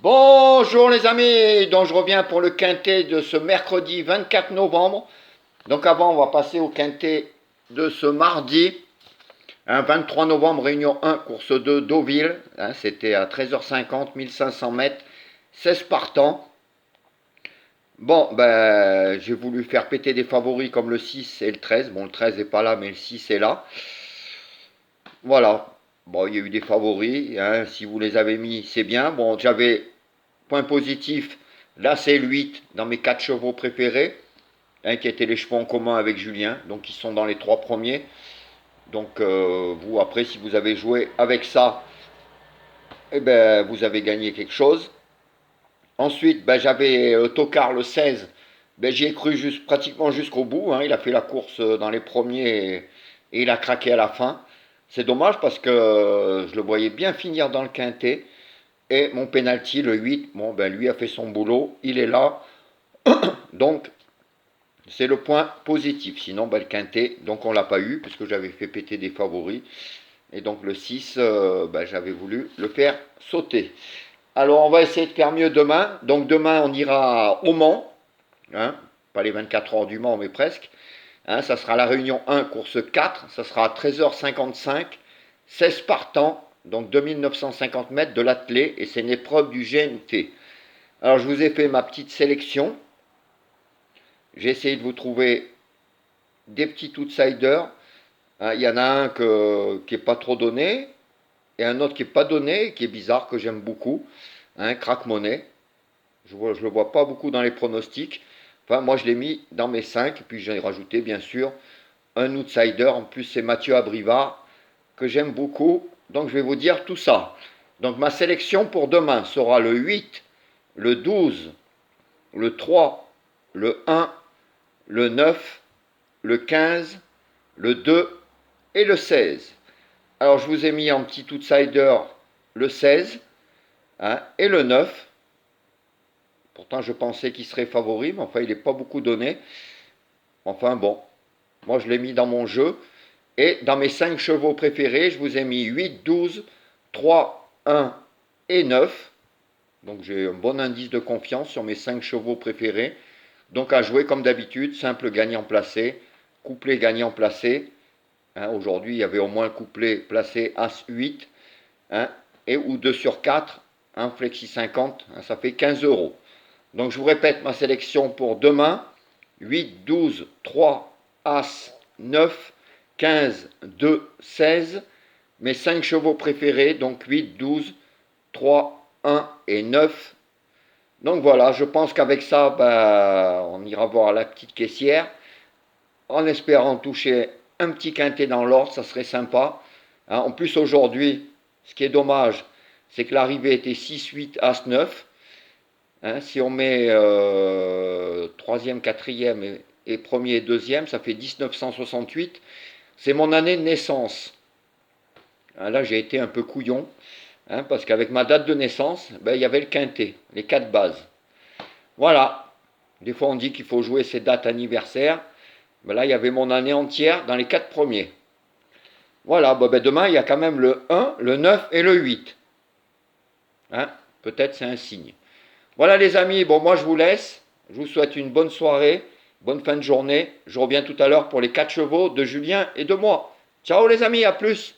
Bonjour les amis, donc je reviens pour le quintet de ce mercredi 24 novembre. Donc avant on va passer au quintet de ce mardi, 23 novembre, réunion 1, course 2, Deauville. C'était à 13h50, 1500 mètres, 16 partants. Bon, ben j'ai voulu faire péter des favoris comme le 6 et le 13. Bon, le 13 n'est pas là, mais le 6 est là. Voilà. Bon, il y a eu des favoris, si vous les avez mis, c'est bien. Bon, j'avais point positif, là c'est le 8 dans mes 4 chevaux préférés, qui étaient les chevaux en commun avec Julien, donc ils sont dans les 3 premiers. Donc vous après si vous avez joué avec ça, eh ben, vous avez gagné quelque chose. Ensuite ben, j'avais Tocard le 16, ben, j'y ai cru pratiquement jusqu'au bout, il a fait la course dans les premiers et il a craqué à la fin. C'est dommage parce que je le voyais bien finir dans le quintet. Et mon penalty, le 8, bon, ben, lui a fait son boulot, il est là. Donc, c'est le point positif. Sinon, ben, le quintet, donc on ne l'a pas eu, puisque j'avais fait péter des favoris. Et donc, le 6, ben, j'avais voulu le faire sauter. Alors, on va essayer de faire mieux demain. Donc, demain, on ira au Mans. Pas les 24 heures du Mans, mais presque. Ça sera la réunion 1, course 4. Ça sera à 13h55. 16 partants, donc 2950 mètres de l'attelé, et c'est une épreuve du GNT. Alors je vous ai fait ma petite sélection. J'ai essayé de vous trouver des petits outsiders. Il y en a un qui n'est pas trop donné, et un autre qui n'est pas donné, qui est bizarre, que j'aime beaucoup. Crack Money. Je ne le vois pas beaucoup dans les pronostics. Enfin, moi je l'ai mis dans mes 5, et puis j'ai rajouté bien sûr un outsider. En plus, c'est Mathieu Abrivard, que j'aime beaucoup. Donc je vais vous dire tout ça. Donc ma sélection pour demain sera le 8, le 12, le 3, le 1, le 9, le 15, le 2 et le 16. Alors je vous ai mis en petit outsider le 16 et le 9. Pourtant je pensais qu'il serait favori, mais enfin il n'est pas beaucoup donné. Enfin bon, moi je l'ai mis dans mon jeu. Et dans mes 5 chevaux préférés, je vous ai mis 8, 12, 3, 1 et 9. Donc j'ai un bon indice de confiance sur mes 5 chevaux préférés. Donc à jouer comme d'habitude, simple gagnant placé, couplet gagnant placé. Aujourd'hui, il y avait au moins couplet placé As 8, et ou 2 sur 4, flexi 50, ça fait 15 euros. Donc je vous répète ma sélection pour demain, 8, 12, 3, As, 9, 15, 2, 16. Mes 5 chevaux préférés, donc 8, 12, 3, 1 et 9. Donc voilà, je pense qu'avec ça, ben, on ira voir la petite caissière, en espérant toucher un petit quintet dans l'ordre, ça serait sympa. En plus aujourd'hui, ce qui est dommage, c'est que l'arrivée était 6, 8, As, 9. Si on met 3e, 4e et 1er et 2e, ça fait 1968. C'est mon année de naissance. Là, j'ai été un peu couillon, parce qu'avec ma date de naissance, ben, il y avait le quintet, les 4 bases. Voilà. Des fois, on dit qu'il faut jouer ses dates anniversaires. Ben là, il y avait mon année entière dans les 4 premiers. Voilà. Ben, demain, il y a quand même le 1, le 9 et le 8. Peut-être c'est un signe. Voilà les amis, bon moi je vous laisse, je vous souhaite une bonne soirée, bonne fin de journée, je reviens tout à l'heure pour les 4 chevaux de Julien et de moi. Ciao les amis, à plus.